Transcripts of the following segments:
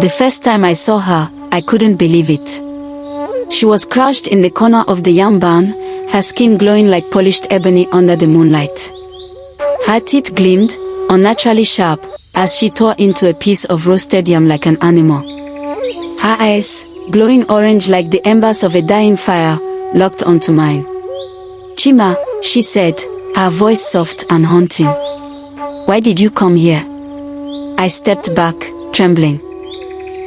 The first time I saw her, I couldn't believe it. She was crouched in the corner of the yam barn, her skin glowing like polished ebony under the moonlight. Her teeth gleamed, unnaturally sharp, as she tore into a piece of roasted yam like an animal. Her eyes, glowing orange like the embers of a dying fire, locked onto mine. "Chima," she said, her voice soft and haunting. "Why did you come here?" I stepped back, trembling.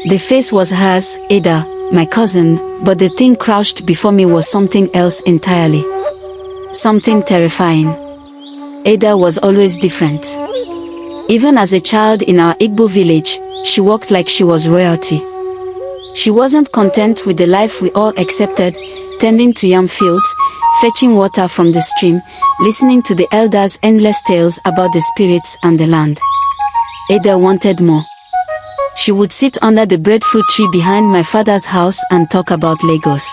The face was hers, Ada, my cousin, but the thing crouched before me was something else entirely. Something terrifying. Ada was always different. Even as a child in our Igbo village, she walked like she was royalty. She wasn't content with the life we all accepted, tending to yam fields, fetching water from the stream, listening to the elders' endless tales about the spirits and the land. Ada wanted more. She would sit under the breadfruit tree behind my father's house and talk about Lagos.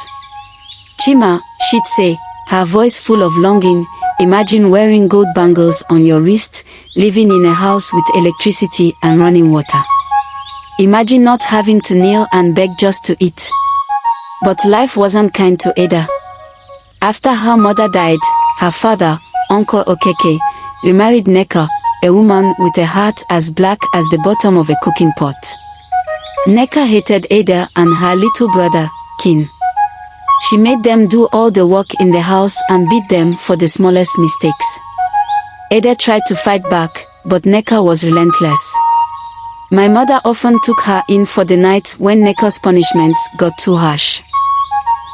"Chima," she'd say, her voice full of longing, "imagine wearing gold bangles on your wrist, living in a house with electricity and running water. Imagine not having to kneel and beg just to eat." But life wasn't kind to Ada. After her mother died, her father, Uncle Okeke, remarried Nneka, a woman with a heart as black as the bottom of a cooking pot. Nneka hated Ada and her little brother, Kin. She made them do all the work in the house and beat them for the smallest mistakes. Ada tried to fight back, but Nneka was relentless. My mother often took her in for the night when Nneka's punishments got too harsh.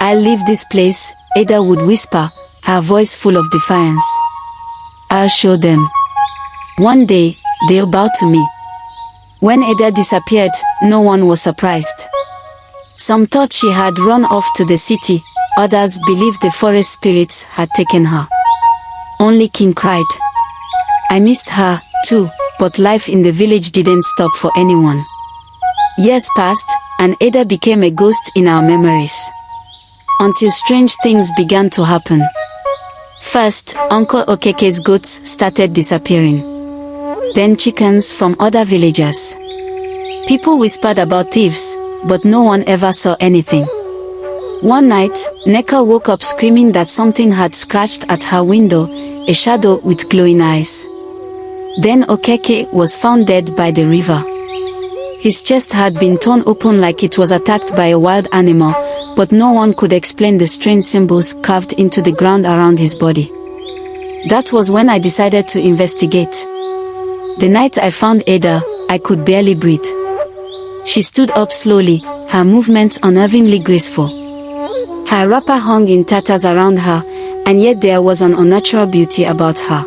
"I'll leave this place," Ada would whisper, her voice full of defiance. "I'll show them. One day, they'll bow to me." When Ada disappeared, no one was surprised. Some thought she had run off to the city, others believed the forest spirits had taken her. Only King cried. I missed her, too, but life in the village didn't stop for anyone. Years passed, and Ada became a ghost in our memories. Until strange things began to happen. First, Uncle Okeke's goats started disappearing. Then chickens from other villagers. People whispered about thieves, but no one ever saw anything. One night, Nneka woke up screaming that something had scratched at her window, a shadow with glowing eyes. Then Okeke was found dead by the river. His chest had been torn open like it was attacked by a wild animal, but no one could explain the strange symbols carved into the ground around his body. That was when I decided to investigate. The night I found Ada, I could barely breathe. She stood up slowly, her movements unnervingly graceful. Her wrapper hung in tatters around her, and yet there was an unnatural beauty about her.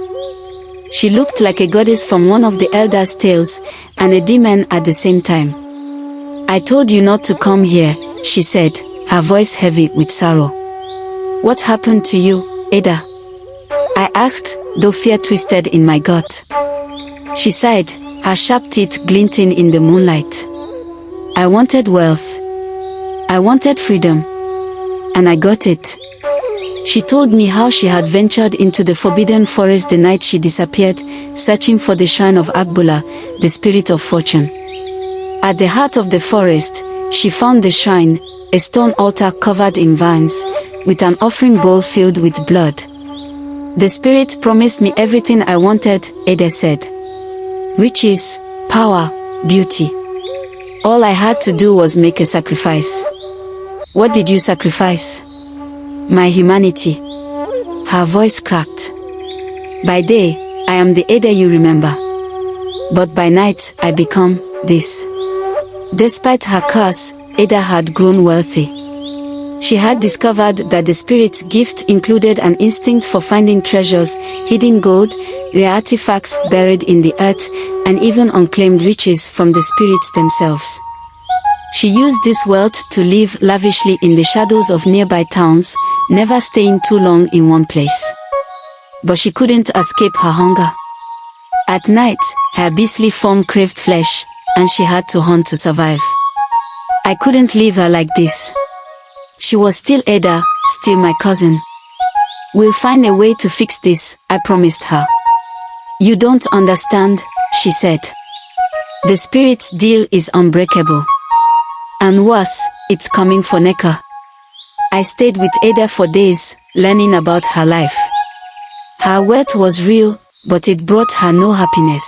She looked like a goddess from one of the elders' tales, and a demon at the same time. "I told you not to come here," she said, her voice heavy with sorrow. "What happened to you, Ada?" I asked, though fear twisted in my gut. She sighed, her sharp teeth glinting in the moonlight. "I wanted wealth. I wanted freedom. And I got it." She told me how she had ventured into the forbidden forest the night she disappeared, searching for the shrine of Agbala, the spirit of fortune. At the heart of the forest, she found the shrine, a stone altar covered in vines, with an offering bowl filled with blood. "The spirit promised me everything I wanted," Ada said. "Riches, power, beauty. All I had to do was make a sacrifice." "What did you sacrifice?" "My humanity." Her voice cracked. "By day, I am the Ada you remember. But by night, I become this." Despite her curse, Ada had grown wealthy. She had discovered that the spirit's gift included an instinct for finding treasures, hidden gold, rare artifacts buried in the earth, and even unclaimed riches from the spirits themselves. She used this wealth to live lavishly in the shadows of nearby towns, never staying too long in one place. But she couldn't escape her hunger. At night, her beastly form craved flesh, and she had to hunt to survive. I couldn't leave her like this. She was still Ada, still my cousin. "We'll find a way to fix this," I promised her. "You don't understand," she said. "The spirit's deal is unbreakable. And worse, it's coming for Nneka. I stayed with Ada for days, learning about her life. Her wealth was real, but it brought her no happiness.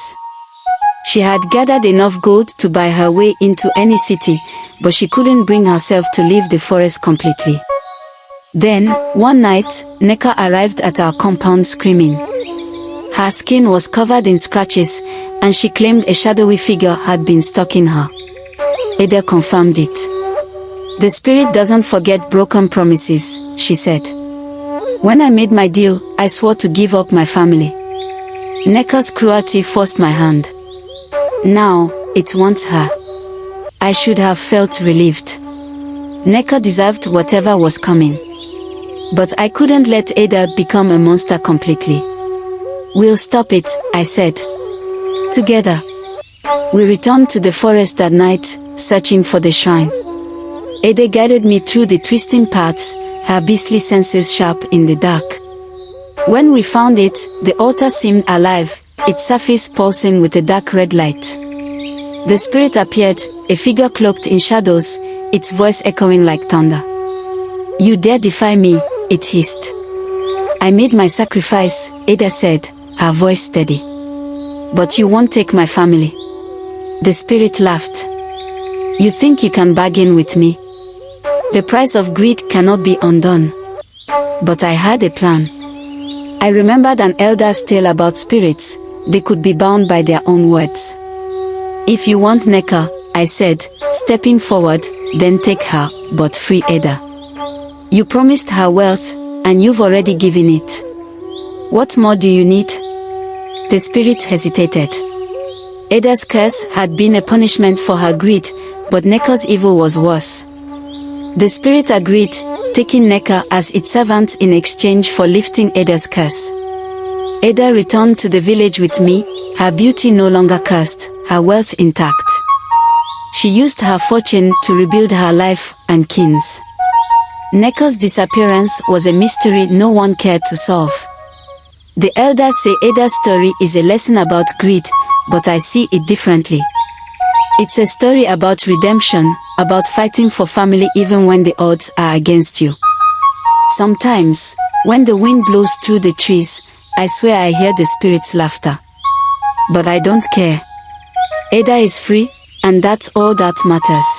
She had gathered enough gold to buy her way into any city, but she couldn't bring herself to leave the forest completely. Then, one night, Nneka arrived at our compound screaming. Her skin was covered in scratches, and she claimed a shadowy figure had been stalking her. Ada confirmed it. "The spirit doesn't forget broken promises," she said. "When I made my deal, I swore to give up my family. Nneka's cruelty forced my hand. Now, it wants her." I should have felt relieved. Nneka deserved whatever was coming. But I couldn't let Ada become a monster completely. "We'll stop it," I said. Together. We returned to the forest that night, searching for the shrine. Ada guided me through the twisting paths, her beastly senses sharp in the dark. When we found it, the altar seemed alive, its surface pulsing with a dark red light. The spirit appeared, a figure cloaked in shadows, its voice echoing like thunder. "You dare defy me," it hissed. "I made my sacrifice," Ada said, her voice steady. "But you won't take my family." The spirit laughed. "You think you can bargain with me? The price of greed cannot be undone." But I had a plan. I remembered an elder's tale about spirits. They could be bound by their own words. "If you want Nneka," I said, stepping forward, "then take her, but free Ada. You promised her wealth, and you've already given it. What more do you need?" The spirit hesitated. Ada's curse had been a punishment for her greed, but Nneka's evil was worse. The spirit agreed, taking Nneka as its servant in exchange for lifting Ada's curse. Ada returned to the village with me, her beauty no longer cursed, her wealth intact. She used her fortune to rebuild her life and kins. Nneka's disappearance was a mystery no one cared to solve. The elders say Ada's story is a lesson about greed, but I see it differently. It's a story about redemption, about fighting for family even when the odds are against you. Sometimes, when the wind blows through the trees, I swear I hear the spirit's laughter. But I don't care. Ada is free, and that's all that matters.